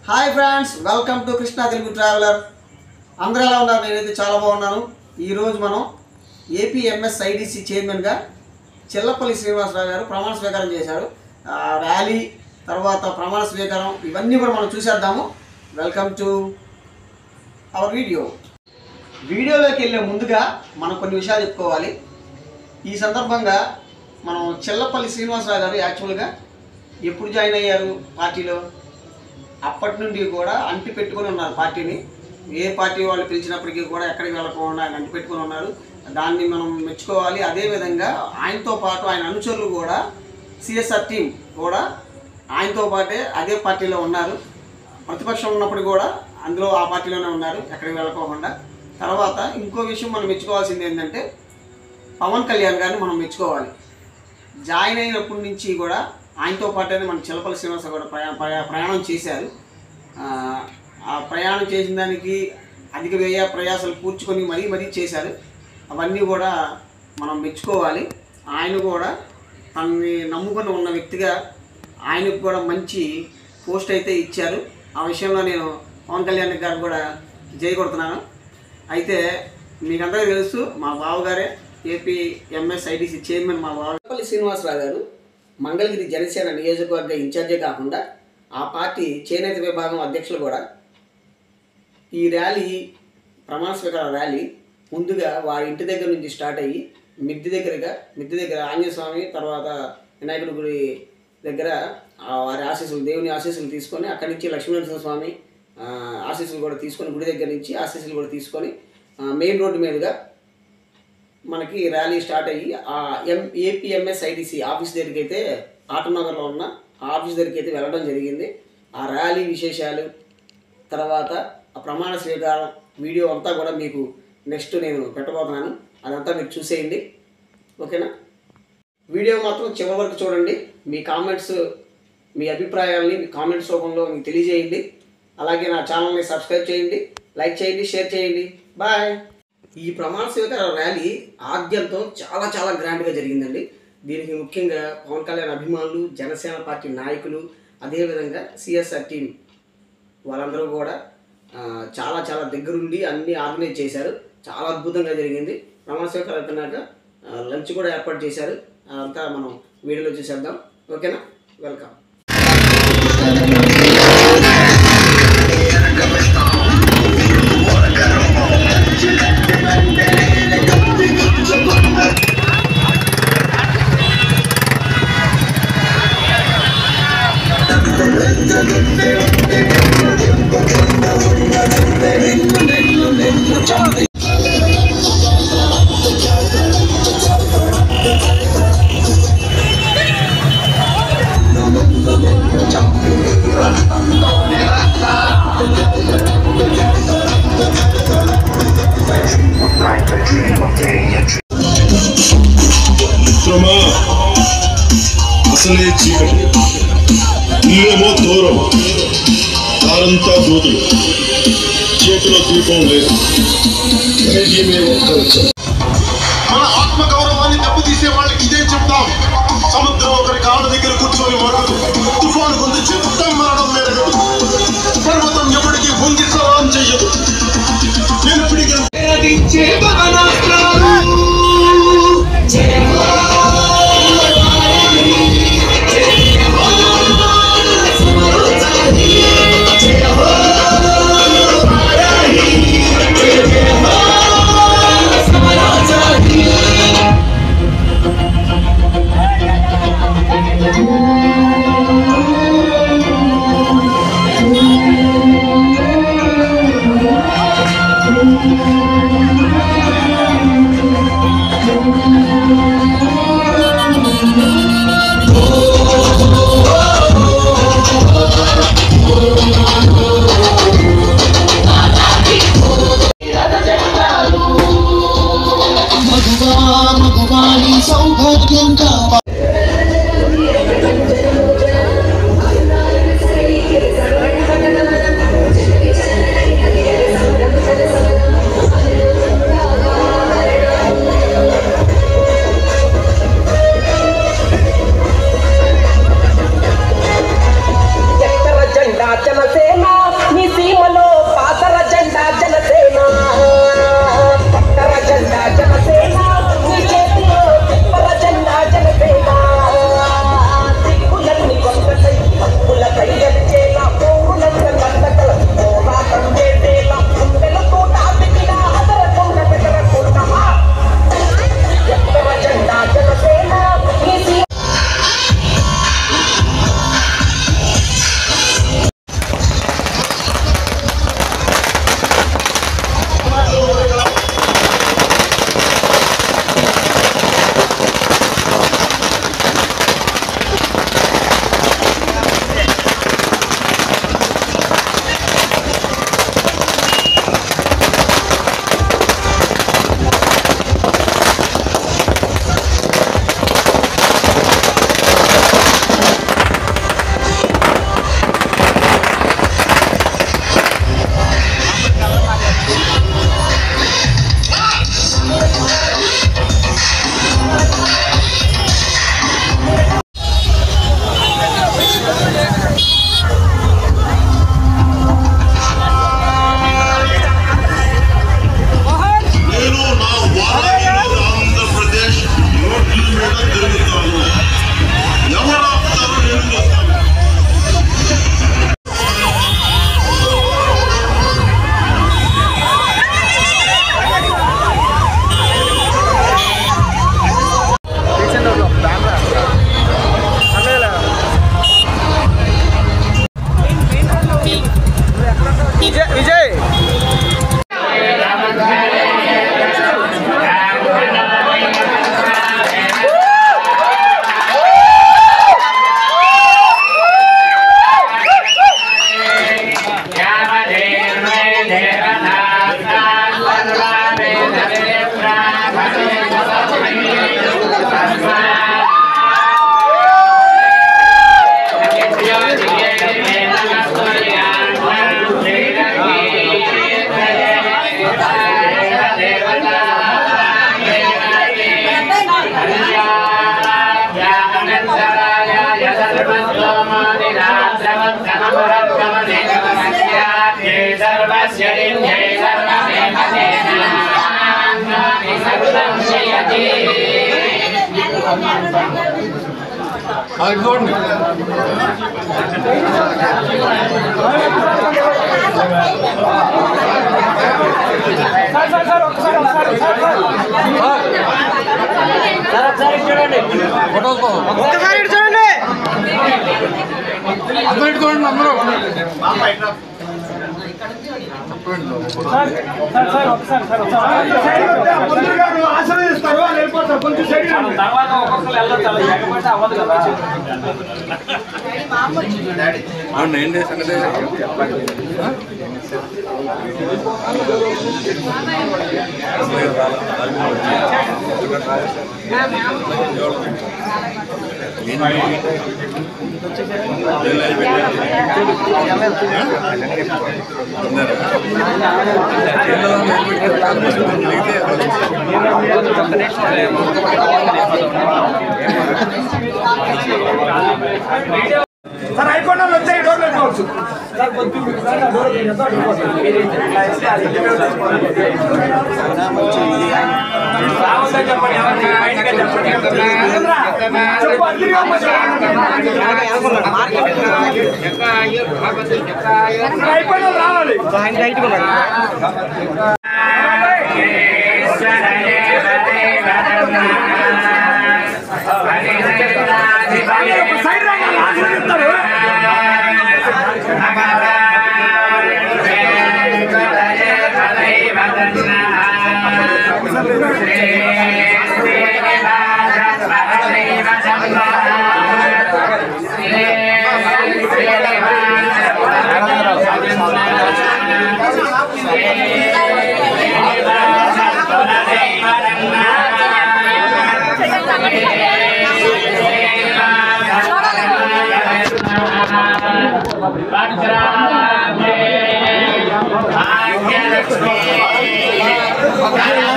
Hi friends, welcome to Krishna Telugu traveller. అందరూ ఎలా ఉన్నారు? నేనైతే చాలా బాగున్నాను. ఈరోజు మనం ఏపీఎంఎస్ఐడిసి చైర్మన్గా చెల్లపల్లి శ్రీనివాసరావు గారు ప్రమాణ స్వీకారం చేశారు. ర్యాలీ తర్వాత ప్రమాణ స్వీకారం ఇవన్నీ కూడా మనం చూసేద్దాము. వెల్కమ్ టు అవర్ వీడియోలోకి వెళ్ళే ముందుగా మనం కొన్ని విషయాలు చెప్పుకోవాలి. ఈ సందర్భంగా మనం చెల్లపల్లి శ్రీనివాసరావు గారు యాక్చువల్గా ఎప్పుడు జాయిన్ అయ్యారు పార్టీలో, అప్పటి నుండి కూడా అంటి పెట్టుకొని ఉన్నారు పార్టీని. ఏ పార్టీ వాళ్ళు పిలిచినప్పటికీ కూడా ఎక్కడికి వెళ్ళకుండా ఆయన అంటి పెట్టుకొని ఉన్నారు. దాన్ని మనం మెచ్చుకోవాలి. అదేవిధంగా ఆయనతో పాటు ఆయన అనుచరులు కూడా సిఎస్ఆర్ టీం కూడా ఆయనతో పాటే అదే పార్టీలో ఉన్నారు. ప్రతిపక్షం ఉన్నప్పుడు కూడా అందులో ఆ పార్టీలోనే ఉన్నారు, ఎక్కడికి వెళ్ళకోకుండా. తర్వాత ఇంకో విషయం మనం మెచ్చుకోవాల్సింది ఏంటంటే పవన్ కళ్యాణ్ గారిని మనం మెచ్చుకోవాలి. జాయిన్ అయినప్పటి నుంచి కూడా ఆయనతో పాటే మన చెల్లపల్లి శ్రీనివాస కూడా ప్రయాణం చేశారు. ఆ ప్రయాణం చేసిన దానికి అధిక వ్యయ ప్రయాసాలు కూర్చుకొని మరీ చేశారు. అవన్నీ కూడా మనం మెచ్చుకోవాలి. ఆయన కూడా తనని నమ్ముకొని ఉన్న వ్యక్తిగా ఆయనకు కూడా మంచి పోస్ట్ అయితే ఇచ్చారు. ఆ విషయంలో నేను పవన్ కళ్యాణ్ గారు కూడా జై కొడుతున్నాను. అయితే మీకందరికీ తెలుసు, మా బావగారే ఏపీఎంఎస్ఐడిసి చైర్మన్. మా చెల్లపల్లి శ్రీనివాసరావు గారు మంగళగిరి జనసేన నియోజకవర్గ ఇన్ఛార్జే కాకుండా ఆ పార్టీ చేనేత విభాగం అధ్యక్షులు కూడా. ఈ ర్యాలీ ప్రమాణ స్వీకార ర్యాలీ ముందుగా వారి ఇంటి దగ్గర నుంచి స్టార్ట్ అయ్యి మిద్ది దగ్గర ఆంజనేయ స్వామి తర్వాత వినాయకుడి గుడి దగ్గర వారి ఆశీస్సులు, దేవుని ఆశీస్సులు తీసుకొని అక్కడి నుంచి లక్ష్మీనరసింహ స్వామి ఆశీస్సులు కూడా తీసుకొని గుడి దగ్గర నుంచి ఆశీస్సులు కూడా తీసుకొని మెయిన్ రోడ్డు మీదుగా మనకి ర్యాలీ స్టార్ట్ అయ్యి ఆ ఏపీఎంఎస్ఐడిసి ఆఫీస్ దగ్గరికి అయితే ఆటోనగర్లో ఉన్న ఆఫీస్ దగ్గరికి అయితే వెళ్ళడం జరిగింది. ఆ ర్యాలీ విశేషాలు తర్వాత ఆ ప్రమాణ స్వీకారం వీడియో అంతా కూడా మీకు నెక్స్ట్ నేను పెట్టబోతున్నాను. అదంతా మీరు చూసేయండి, ఓకేనా? వీడియో మాత్రం చివరి వరకు చూడండి. మీ కామెంట్స్, మీ అభిప్రాయాలని మీ కామెంట్స్ రూపంలో మీకు తెలియజేయండి. అలాగే నా ఛానల్ని సబ్స్క్రైబ్ చేయండి, లైక్ చేయండి, షేర్ చేయండి. బాయ్. ఈ ప్రమాణ స్వీకార ర్యాలీ ఆద్యంతో చాలా గ్రాండ్గా జరిగిందండి. దీనికి ముఖ్యంగా పవన్ కళ్యాణ్ అభిమానులు, జనసేన పార్టీ నాయకులు, అదేవిధంగా సిఎస్ఆర్ టీం వాళ్ళందరూ కూడా చాలా దగ్గరుండి అన్నీ ఆర్గనైజ్ చేశారు. చాలా అద్భుతంగా జరిగింది. ప్రమాణ స్వీకారం అయిపోయినాక లంచ్ కూడా ఏర్పాటు చేశారు. అదంతా మనం వీడియోలో చూసేద్దాం, ఓకేనా? వెల్కమ్. అసలే చీకటి, నీవేమో దూరం, దారంతా దూదులు, చేతిలో దీపం లేదు. మన ఆత్మ గౌరవాన్ని దెబ్బతీసే వాళ్ళకి ఇదే చెప్తాం. సముద్రం ఒకరి కాళ్ళ దగ్గర కూర్చొని మరగదు, తుఫాను కొంత చిత్తం మరణం మెరగదు, పర్వతం ఎవరికి వంగి సలాం చెయ్యదు. నేను పిడిగా విజయ్ ఒక్కసారి చూడండి అందరూ ఆశీర్వదిస్తారు వాళ్ళు వెళ్ళిపోతారు కొంచెం సైడ్ తర్వాత ఒక్కొక్కరు వెళ్ళొచ్చు ఎక్కడిపోతే అవ్వదు కదా ఏంటి సంగతి సార్ అయిపోయినా వచ్చాయి డోర్ పెట్టుకోవచ్చు సార్ అయిపోయినా రావాలి సైడ్ రావాలి ఆశీర్వదిస్తారు Bye.